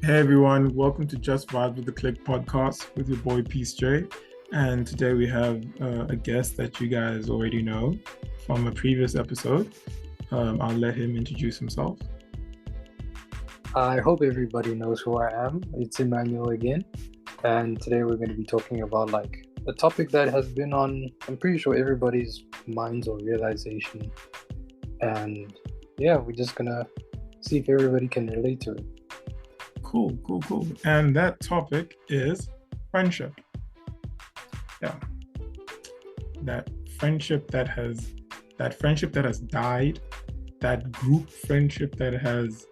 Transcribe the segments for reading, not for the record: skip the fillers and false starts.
Hey everyone, welcome to Just Vibe with the Click podcast with your boy Peace J. And today we have a guest that you guys already know from a previous episode. I'll let him introduce himself. I hope everybody knows who I am. It's Emmanuel again. And today we're going to be talking about a topic that has been on, I'm pretty sure everybody's minds or realization. And yeah, we're just going to see if everybody can relate to it. Cool. And that topic is friendship. Yeah. That friendship that has died, that group friendship that has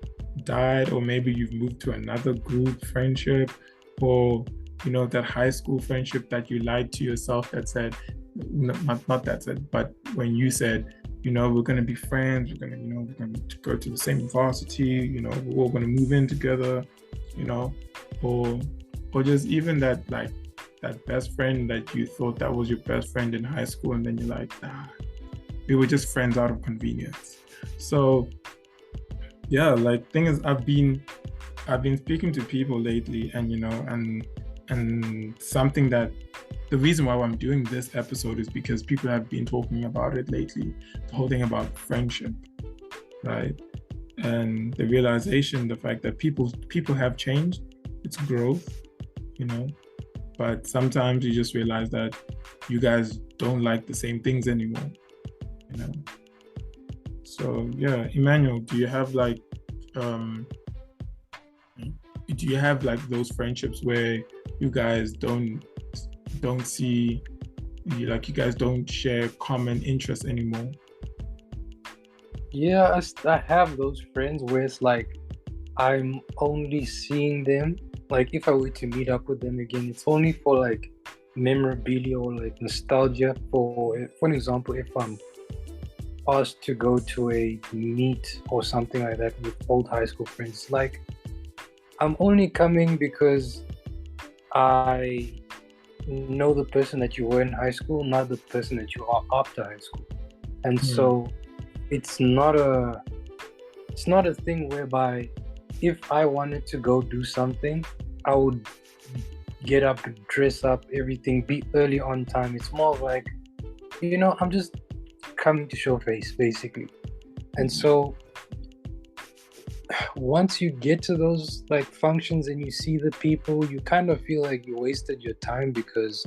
died, or maybe you've moved to another group friendship, or that high school friendship that you lied to yourself that said, not that said, but when you said, we're going to be friends, we're going to go to the same varsity, we're all going to move in together, or just even that best friend that you thought that was your best friend in high school, and then you're like, nah, we were just friends out of convenience. So yeah, thing is, I've been speaking to people lately, and something that the reason why I'm doing this episode is because people have been talking about it lately, the whole thing about friendship, right? And the realization, the fact that people have changed, it's growth, but sometimes you just realize that you guys don't like the same things anymore, So yeah, Emmanuel, do you have those friendships where you guys don't see, you guys don't share common interests anymore? Yeah, I have those friends where it's I'm only seeing them. If I were to meet up with them again, it's only for memorabilia or nostalgia. For an example, if I'm asked to go to a meet or something like that with old high school friends, I'm only coming because I know the person that you were in high school, not the person that you are after high school. And so it's not a thing whereby if I wanted to go do something, I would get up, dress up, everything, be early on time. It's more I'm just coming to show face, basically. And so once you get to those functions and you see the people, you kind of feel like you wasted your time because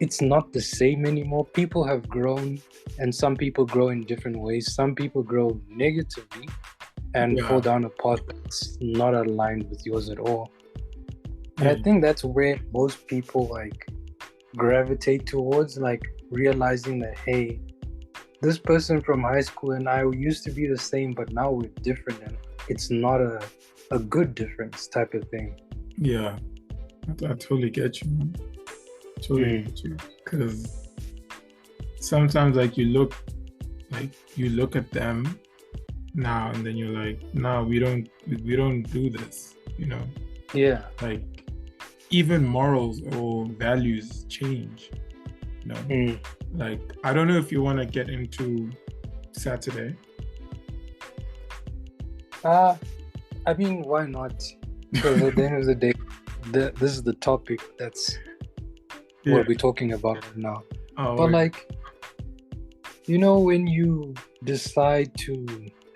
it's not the same anymore. People have grown, and some people grow in different ways. Some people grow negatively and fall down a path that's not aligned with yours at all. And I think that's where most people gravitate towards, realizing that, hey, this person from high school and I used to be the same, but now we're different, and it's not a good difference type of thing. Yeah, I totally get you, man. Totally get you. Because sometimes you look at them now, and then you're like, no, we don't do this, Yeah. Even morals or values change, I don't know if you want to get into Saturday. I mean, why not? Because at the end of the day, this is the topic that's what we're talking about right now. But when you decide to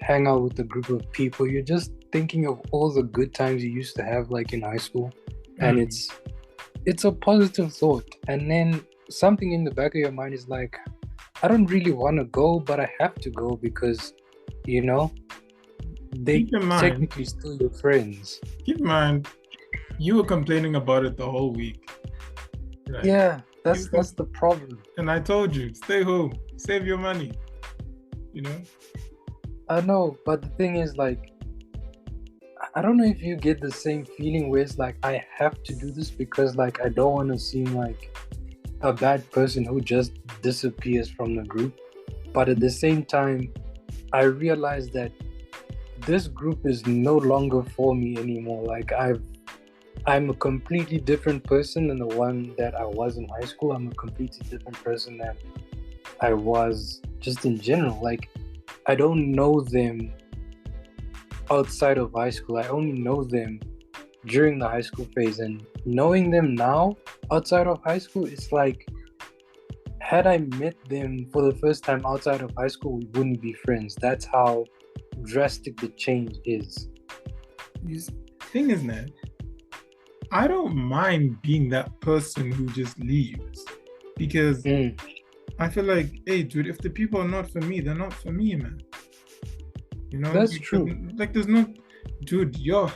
hang out with a group of people, you're just thinking of all the good times you used to have in high school. And it's a positive thought. And then something in the back of your mind is I don't really want to go, but I have to go because, they technically still your friends. Keep in mind, you were complaining about it the whole week. Right? Yeah, that's the problem. And I told you, stay home, save your money. I know, but the thing is I don't know if you get the same feeling where it's I have to do this because I don't want to seem like a bad person who just disappears from the group. But at the same time, I realize that this group is no longer for me anymore. I'm a completely different person than the one that I was in high school. I'm a completely different person than I was just in general. I don't know them outside of high school. I only know them during the high school phase, and knowing them now outside of high school, it's like, had I met them for the first time outside of high school, we wouldn't be friends. That's how drastic the change is. Thing is, Ned, I don't mind being that person who just leaves, because I feel like, hey, dude, if the people are not for me, they're not for me, man. You know, That's true. Like, there's no, dude, dude,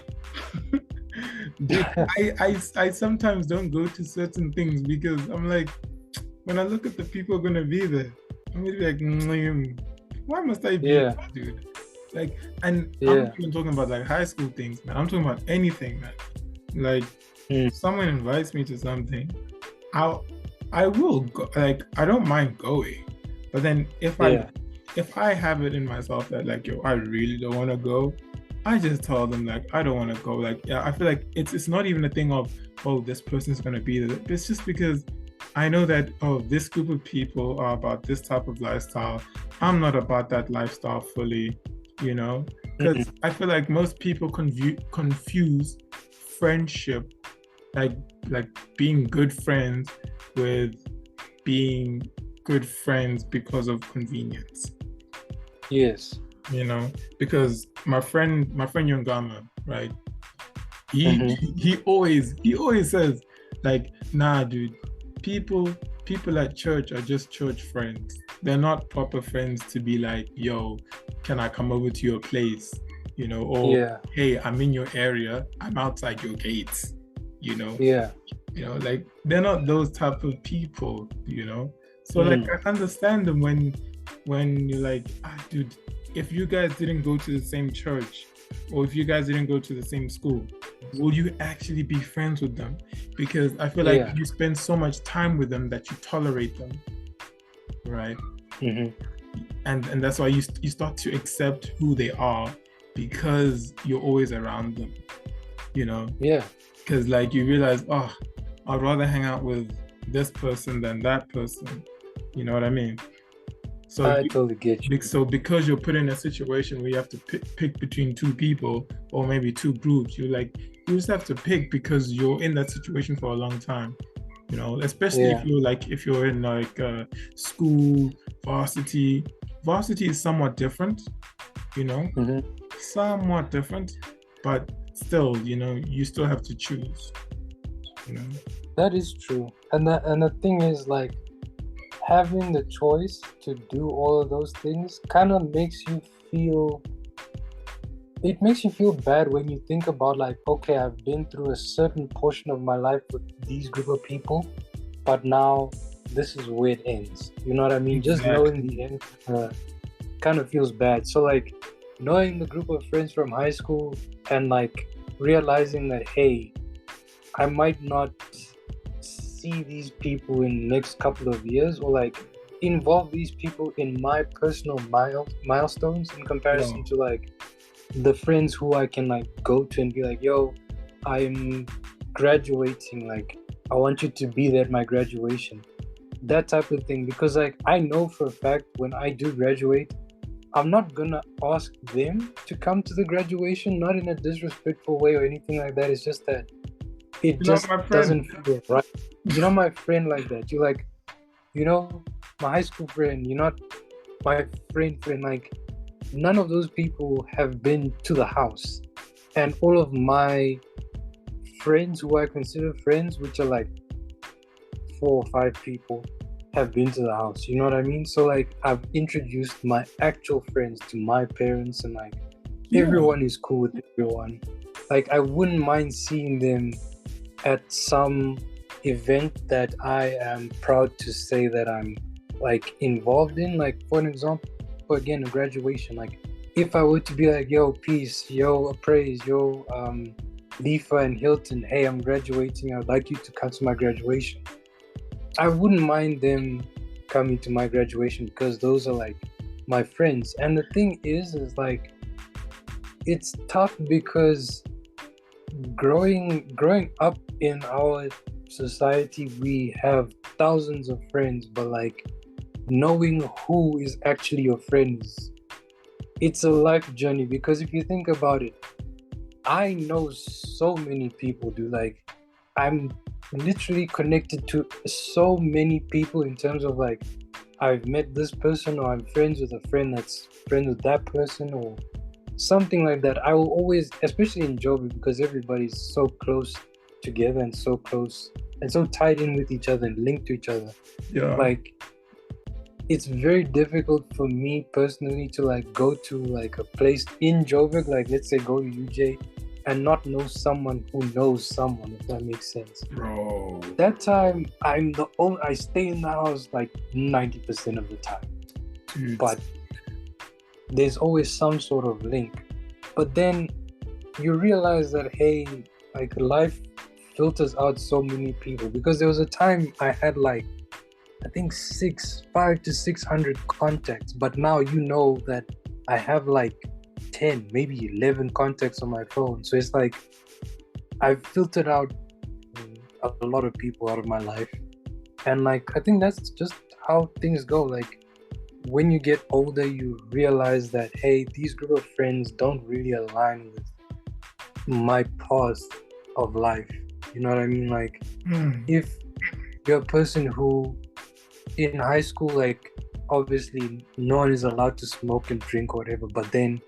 I sometimes don't go to certain things because I'm like, when I look at the people gonna be there, I'm gonna be like, why must I be here, dude? Like, and I'm not even talking about like high school things, man. I'm talking about anything, man. Like, if someone invites me to something, I will go. Like, I don't mind going, but then if I have it in myself that like, yo, I really don't want to go, I just tell them like, I don't want to go. Like, yeah, I feel like it's not even a thing of, oh, this person's gonna be there. It's just because I know that, oh, this group of people are about this type of lifestyle. I'm not about that lifestyle fully, you know, because I feel like most people confuse friendship, like being good friends, with being good friends because of convenience. Yes. You know, because my friend Yongama, right? He always says like, nah, dude, people at church are just church friends. They're not proper friends to be like, yo, can I come over to your place? You know, or hey, I'm in your area, I'm outside your gates, you know? Yeah. You know, like, they're not those type of people, you know? So like, I understand them when you're like, dude, if you guys didn't go to the same church, or if you guys didn't go to the same school, will you actually be friends with them? Because I feel like you spend so much time with them that you tolerate them, right? And that's why you start to accept who they are, because you're always around them, you know? Yeah. Because like, you realize, oh, I'd rather hang out with this person than that person. You know what I mean? So I totally get you. So because you're put in a situation where you have to pick between two people, or maybe two groups, you just have to pick because you're in that situation for a long time. You know, especially if you're in like school, varsity. Varsity is somewhat different, you know, somewhat different, but still, you know, you still have to choose. You know? That is true, and the thing is, like, having the choice to do all of those things kind of makes you feel bad when you think about, like, okay, I've been through a certain portion of my life with these group of people, but now this is where it ends. You know what I mean? Exactly. Just knowing the end kind of feels bad. So like, knowing the group of friends from high school and like realizing that, hey, I might not see these people in the next couple of years, or like involve these people in my personal milestones in comparison to like the friends who I can like go to and be like, yo, I'm graduating, like I want you to be there at my graduation, that type of thing. Because like, I know for a fact when I do graduate, I'm not gonna ask them to come to the graduation, not in a disrespectful way or anything like that. It's just that it just doesn't feel right. You're not my friend like that. You're like, you know, my high school friend. You're not my friend. Like, none of those people have been to the house. And all of my friends who I consider friends, which are like 4 or 5 people, have been to the house. You know what I mean? So like, I've introduced my actual friends to my parents, and like everyone is cool with everyone. Like, I wouldn't mind seeing them at some event that I am proud to say that I'm like involved in. Like, for an example, again, a graduation. Like, if I were to be like, yo, Peace, yo, Appraise, yo, Lifa and Hilton, hey, I'm graduating, I'd like you to come to my graduation, I wouldn't mind them coming to my graduation, because those are like my friends. And the thing is like, it's tough because growing up in our society, we have thousands of friends, but like, knowing who is actually your friends, it's a life journey. Because if you think about it, I know so many people, dude. Like, I'm literally connected to so many people in terms of like, I've met this person, or I'm friends with a friend that's friends with that person, or something like that. I will always, especially in Joburg, because everybody's so close together and so close and so tied in with each other and linked to each other. Yeah. Like, it's very difficult for me personally to like go to like a place in Joburg, like let's say go to UJ, and not know someone who knows someone, if that makes sense. Bro. That time, I stay in the house like 90% of the time. Dude. But there's always some sort of link. But then you realize that, hey, like life filters out so many people, because there was a time I had like, I think 500 to 600 contacts, but now you know that I have like 10, maybe 11 contacts on my phone. So it's like I've filtered out a lot of people out of my life. And like, I think that's just how things go. Like, when you get older, you realize that, hey, these group of friends don't really align with my path of life. You know what I mean? Like, if you're a person who in high school, like, obviously no one is allowed to smoke and drink or whatever, but then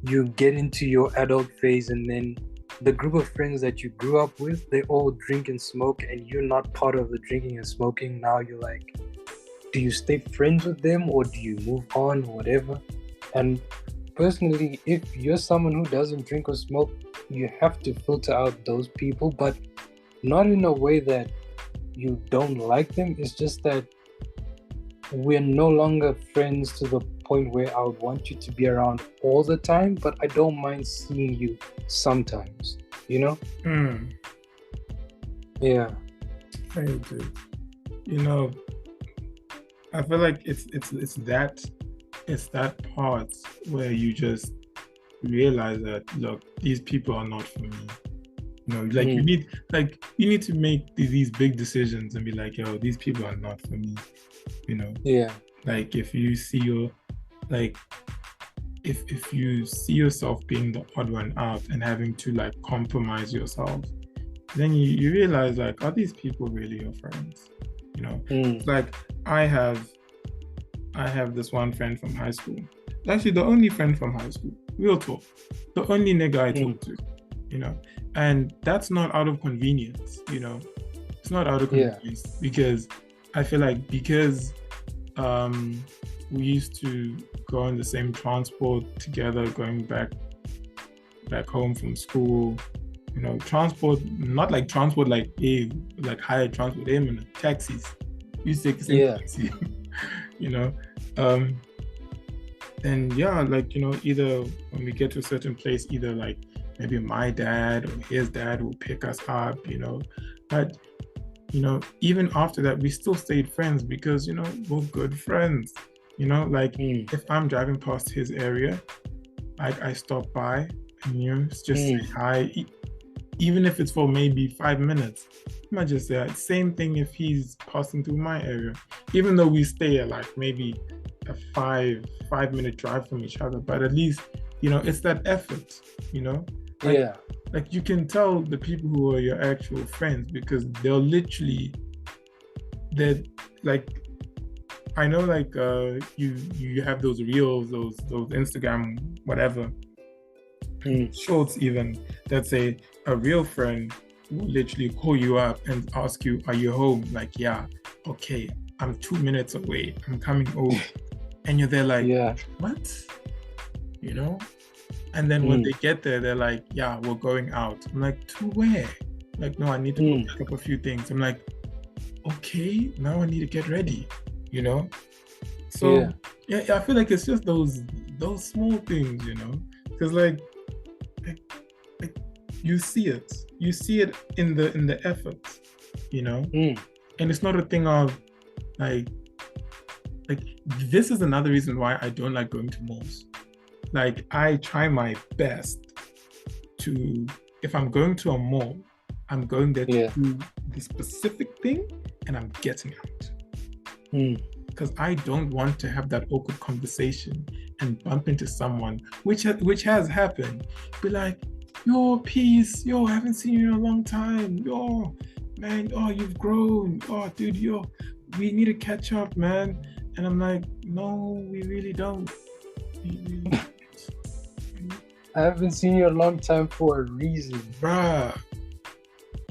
you get into your adult phase, and then the group of friends that you grew up with, they all drink and smoke, and you're not part of the drinking and smoking. Now you're like, do you stay friends with them, or do you move on, or whatever? And personally, if you're someone who doesn't drink or smoke, you have to filter out those people, but not in a way that you don't like them. It's just that we're no longer friends to the point where I would want you to be around all the time, but I don't mind seeing you sometimes, you know? Yeah. I do. You know, I feel like it's that part where you just realize that, look, these people are not for me. You know, like you need to make these big decisions and be like, yo, these people are not for me. You know? Yeah. Like if you see if you see yourself being the odd one out and having to like compromise yourself, then you realize, like, are these people really your friends? You know, like I have this one friend from high school. Actually, the only friend from high school. Real talk. The only nigga I talk to. You know, and that's not out of convenience. You know, it's not out of convenience because I feel like we used to go on the same transport together, going back home from school. You know, transport, not like transport like hired transport, taxis. We used to take the same taxi. You know, and yeah, like, you know, either when we get to a certain place, either like maybe my dad or his dad will pick us up, you know, but you know, even after that, we still stayed friends because, you know, we're good friends. You know, like if I'm driving past his area, I stop by and, you know, just say hi, even if it's for maybe 5 minutes. I might just say that. Same thing if he's passing through my area, even though we stay at like maybe a 5-minute drive from each other, but at least, you know, it's that effort, you know? Like you can tell the people who are your actual friends because they're like, I know, like you have those reels, those Instagram whatever shorts even that say a real friend will literally call you up and ask you, are you home? Like, yeah, okay, I'm 2 minutes away, I'm coming over. And you're there like, what? You know? And then when they get there, they're like, yeah, we're going out. I'm like, to where? Like, no, I need to go pick up a few things. I'm like, okay, now I need to get ready, you know? So yeah, I feel like it's just those small things, you know? Because like you see it in the effort, you know? And it's not a thing of like this is another reason why I don't like going to malls. Like, I try my best to, if I'm going to a mall, I'm going there to do the specific thing and I'm getting out. Because I don't want to have that awkward conversation and bump into someone, which has happened. Be like, yo, peace, yo, I haven't seen you in a long time, yo, man, oh, you've grown, oh, dude, yo, we need to catch up, man. And I'm like, no, we really don't. We really don't. I haven't seen you a long time for a reason. Bruh,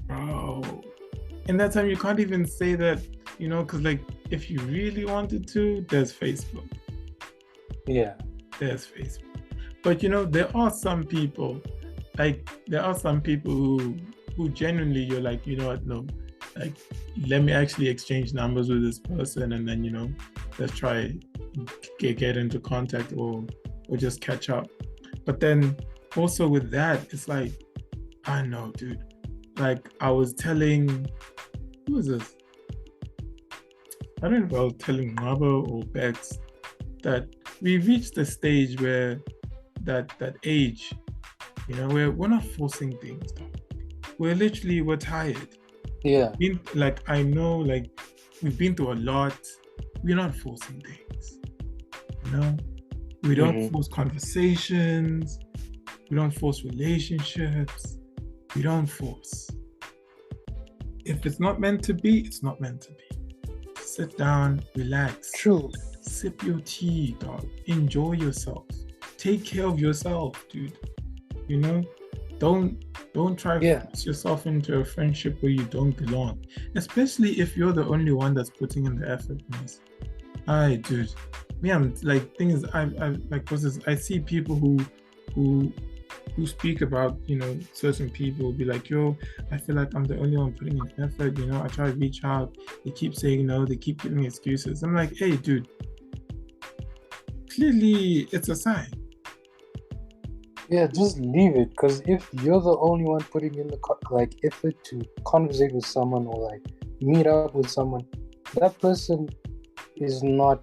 bro. And that time you can't even say that, because like if you really wanted to, there's Facebook. Yeah. There's Facebook. But there are some people, who genuinely you're like, you know what, no, like let me actually exchange numbers with this person, and then let's try get into contact or just catch up. But then also with that, it's like, I know, dude. Like I was telling, who was this? I don't know if I was telling Ngabo or Bex that we reached the stage where that age, where we're not forcing things. We're tired. Yeah. I know, like we've been through a lot. We're not forcing things. We don't force conversations. We don't force relationships. We don't force. If it's not meant to be, it's not meant to be. Sit down, relax. True. Sip your tea, dog. Enjoy yourself. Take care of yourself, dude. Don't try to force yourself into a friendship where you don't belong. Especially if you're the only one that's putting in the effort, miss. Alright, dude. Me, I'm like, thing is, I see people who speak about, certain people be like, yo, I feel like I'm the only one putting in effort, I try to reach out, they keep saying no, they keep giving excuses. I'm like, hey, dude, clearly it's a sign. Yeah, just leave it, because if you're the only one putting in the effort to conversate with someone or like meet up with someone, that person is not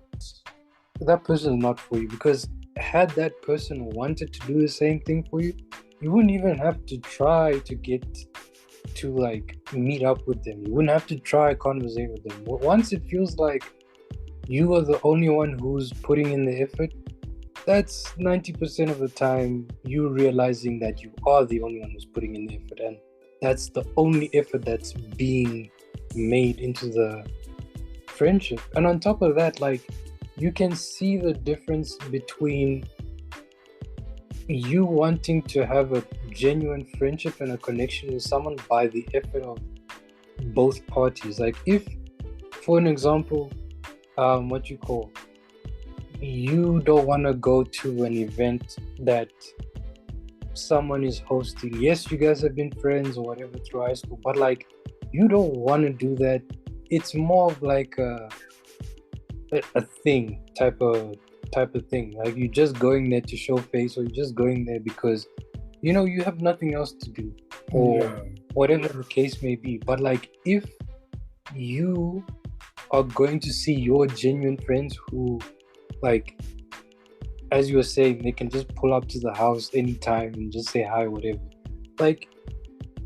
for you. Because had that person wanted to do the same thing for you, you wouldn't even have to try to get to like meet up with them. You wouldn't have to try conversate with them. Once it feels like you are the only one who's putting in the effort, that's 90% of the time you realizing that you are the only one who's putting in the effort, and that's the only effort that's being made into the friendship. And on top of that, like, you can see the difference between you wanting to have a genuine friendship and a connection with someone by the effort of both parties. Like, if, for an example, you don't want to go to an event that someone is hosting. Yes, you guys have been friends or whatever through high school, but like, you don't want to do that. It's more of like a thing type of thing. Like, you're just going there to show face, or you're just going there because you have nothing else to do, or whatever the case may be. But like, if you are going to see your genuine friends who, like, as you were saying, they can just pull up to the house anytime and just say hi, whatever. Like,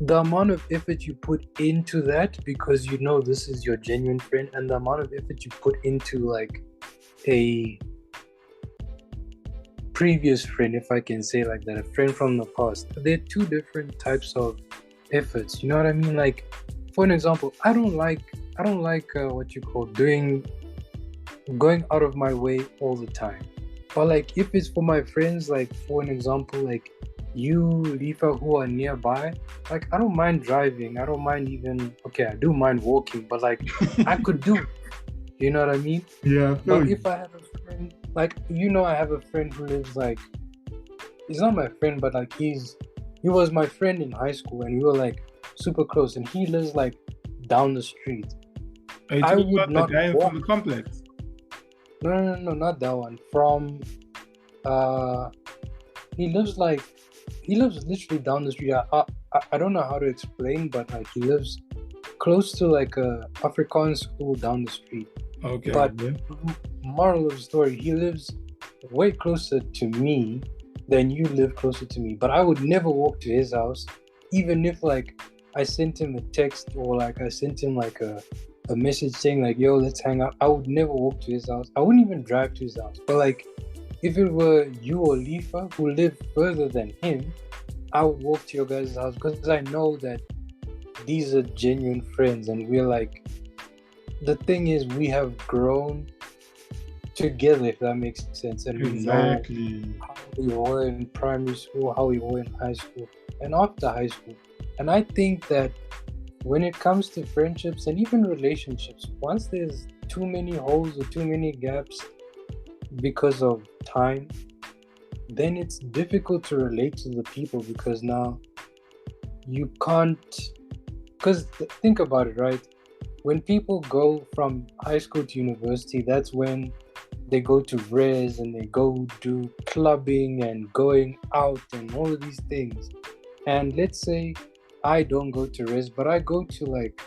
the amount of effort you put into that, because this is your genuine friend, and the amount of effort you put into like a previous friend, if I can say like that, a friend from the past, they're two different types of efforts. You know what I mean? Like, for an example, I don't like going out of my way all the time. But like, if it's for my friends, like, for an example, like you, Lifa, who are nearby, like, I don't mind driving. I don't mind even, I do mind walking, but like, I could do, you know what I mean? Yeah. But if I have a friend, like, I have a friend who lives like, he's not my friend, but like, he was my friend in high school, and we were like super close, and he lives like down the street. I would not the guy walk from the complex. No, not that one. From he lives literally down the street. I don't know how to explain, but like, he lives close to like a Afrikaans school down the street. Okay. But moral of the story, he lives way closer to me than you live closer to me. But I would never walk to his house, even if like I sent him a text, or like I sent him like a message saying like, yo, let's hang out. I would never walk to his house. I wouldn't even drive to his house. But like, if it were you or Lifa who live further than him, I would walk to your guys' house because I know that these are genuine friends, and we're like, the thing is, we have grown together, if that makes sense, and we know Exactly. how we were in primary school, how we were in high school, and after high school. And I think that when it comes to friendships and even relationships, once there's too many holes or too many gaps because of time, then it's difficult to relate to the people because now you can't. Because think about it, right? When people go from high school to university, that's when they go to res and they go do clubbing and going out and all of these things. And let's say I don't go to res, but I go to like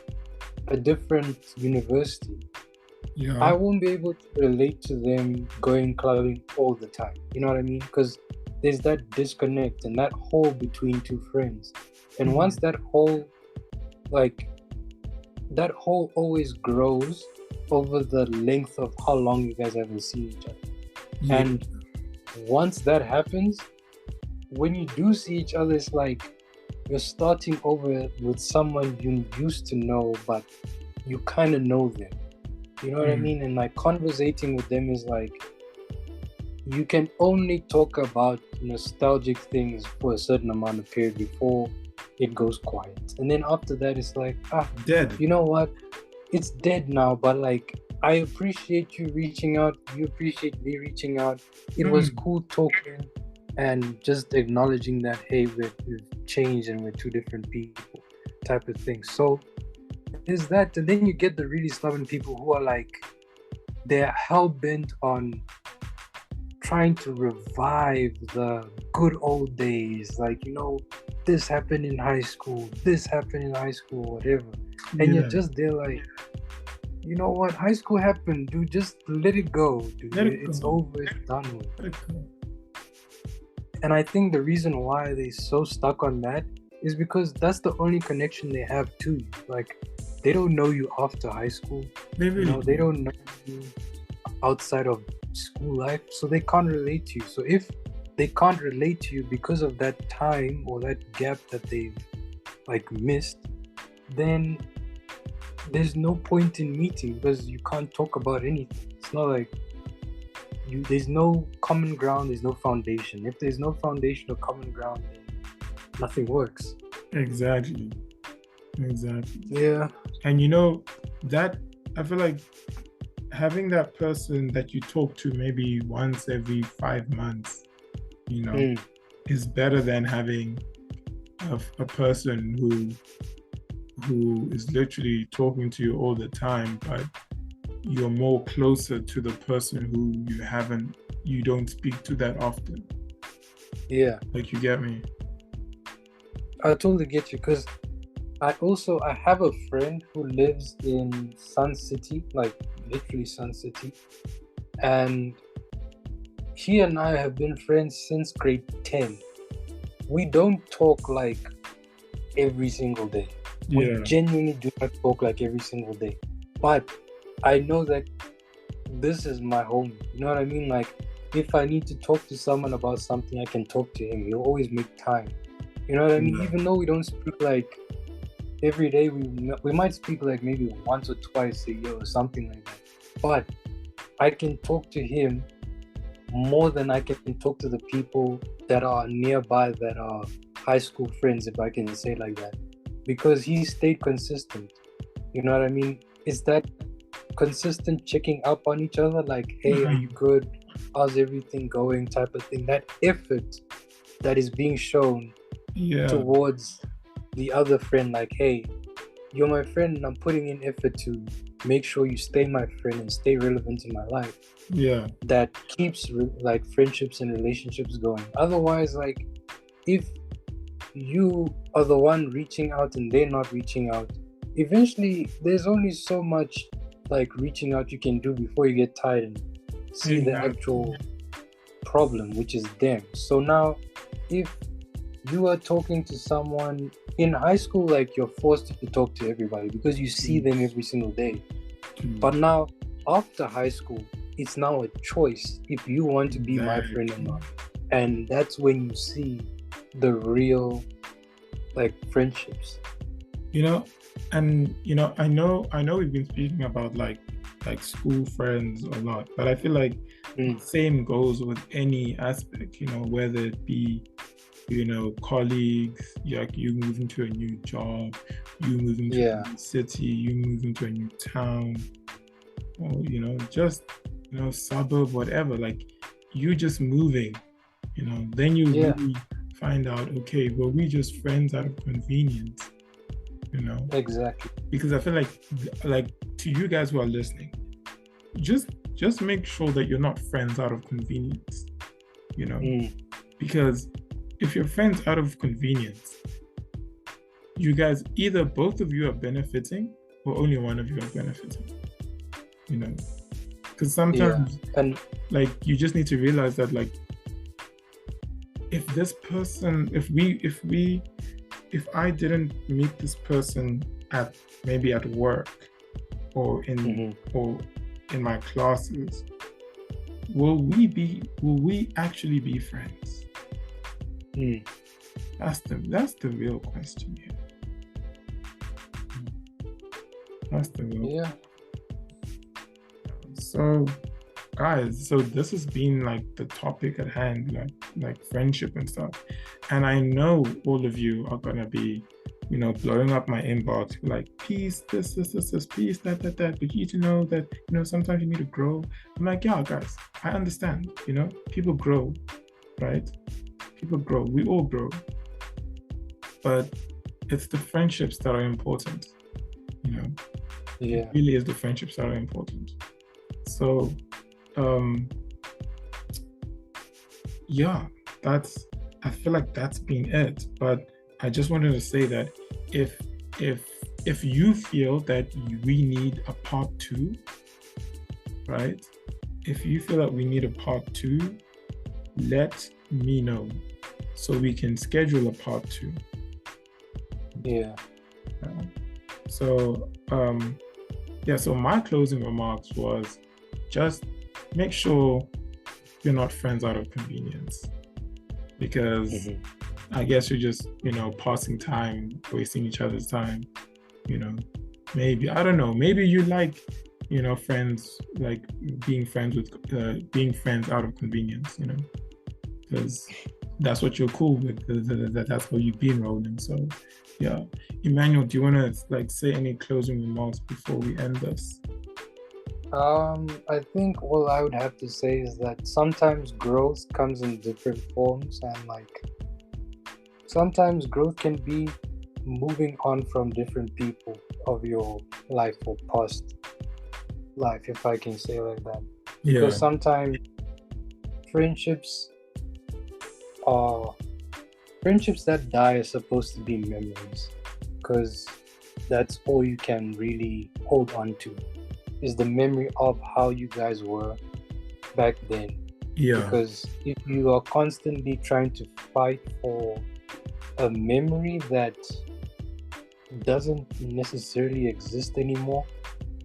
a different university. Yeah. I won't be able to relate to them going clubbing all the time. You know what I mean? Because there's that disconnect and that hole between two friends. And once that hole, like, that hole always grows over the length of how long you guys haven't seen each other. Yeah. And once that happens, when you do see each other, it's like you're starting over with someone you used to know, but you kind of know them. You know what I mean? And like conversating with them is like, you can only talk about nostalgic things for a certain amount of period before it goes quiet. And then after that, it's like, dead. You know what? It's dead now, but like, I appreciate you reaching out. You appreciate me reaching out. It was cool talking and just acknowledging that, hey, we've changed and we're two different people type of thing. So there's that. And then you get the really stubborn people who are like, they're hell-bent on trying to revive the good old days. Like, you know, this happened in high school, whatever. And you're just there like, you know what? High school happened, dude. Just let it go, dude. It's over. It's done with. And I think the reason why they're so stuck on that is because that's the only connection they have to you. Like, they don't know you after high school. They don't know you outside of school life, so they can't relate to you. So if they can't relate to you because of that time or that gap that they've like missed, then there's no point in meeting because you can't talk about anything. It's not like there's no common ground, there's no foundation. If there's no foundation or common ground, then nothing works. Exactly. Yeah. And you know, that I feel like having that person that you talk to maybe once every 5 months, you know, is better than having a person who is literally talking to you all the time, but you're more closer to the person who you don't speak to that often. Yeah. Like, you get me? I totally get you, because I have a friend who lives in Sun City, like literally Sun City, and he and I have been friends since grade 10. We don't talk like every single day. We genuinely do not talk like every single day. But I know that this is my homie. You know what I mean? Like, if I need to talk to someone about something, I can talk to him. He'll always make time. You know what I mean? Even though we don't speak like every day, we might speak like maybe once or twice a year or something like that. But I can talk to him more than I can talk to the people that are nearby that are high school friends, if I can say it like that. Because he stayed consistent. You know what I mean? It's that consistent checking up on each other, like, hey, are you good? How's everything going? Type of thing. That effort that is being shown towards the other friend, like, hey, you're my friend and I'm putting in effort to make sure you stay my friend and stay relevant in my life. Yeah. That keeps like friendships and relationships going. Otherwise, like, if you are the one reaching out and they're not reaching out, eventually there's only so much like reaching out you can do before you get tired and see the actual problem, which is them. So now, if you are talking to someone in high school, like, you're forced to talk to everybody because you see them every single day. But now, after high school, it's now a choice if you want to be my friend or not. And that's when you see the real like friendships. And I know we've been speaking about like school friends a lot, but I feel like the same goes with any aspect, whether it be colleagues, like you moving to a new job, you moving to a new city, you moving to a new town, or just suburb, whatever, like you just moving, then you really find out, okay, were we just friends out of convenience? Exactly. Because I feel like to you guys who are listening, just make sure that you're not friends out of convenience, because if you're friends out of convenience, you guys, either both of you are benefiting or only one of you are benefiting, because sometimes and like you just need to realize that, like, if this person, if I didn't meet this person at work or in my classes, will we actually be friends? That's the real question here. That's the real question. So guys, so this has been like the topic at hand, like friendship and stuff. And I know all of you are gonna be, blowing up my inbox, like, peace, this, peace, that. But you need to know that, sometimes you need to grow. I'm like, yeah, guys, I understand, people grow, right? People grow, we all grow. But it's the friendships that are important, It really is the friendships that are important. So I feel like that's been it. But I just wanted to say that if you feel that we need a part 2, right? If you feel that we need a part 2, let me know so we can schedule a part 2. So so my closing remarks was, just make sure you're not friends out of convenience, because I guess you're just, passing time, wasting each other's time, maybe, I don't know, maybe you like, friends, like being friends out of convenience, because that's what you're cool with, that's what you've been rolling. So yeah, Emmanuel, do you want to like say any closing remarks before we end this? I think all I would have to say is that sometimes growth comes in different forms, and like sometimes growth can be moving on from different people of your life or past life, if I can say like that. Because sometimes friendships that die are supposed to be memories, because that's all you can really hold on to, is the memory of how you guys were back then. Because if you are constantly trying to fight for a memory that doesn't necessarily exist anymore,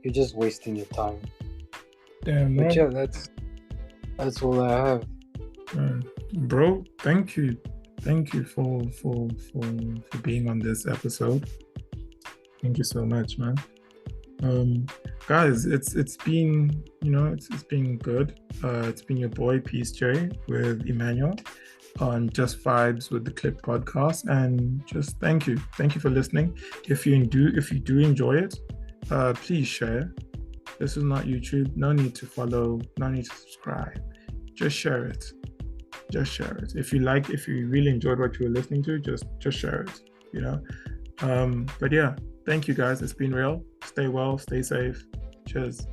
you're just wasting your time. Damn, but yeah, that's all I have. Bro, thank you for being on this episode. Thank you so much, man. Guys, it's been it's been good. It's been your boy Peace J with Emmanuel on Just Vibes with the Clip podcast, and just thank you for listening. If you do enjoy it, please share. This is not YouTube. No need to follow, no need to subscribe. Just share it. If you really enjoyed what you were listening to, just share it. But yeah, thank you guys. It's been real. Stay well, stay safe. Cheers.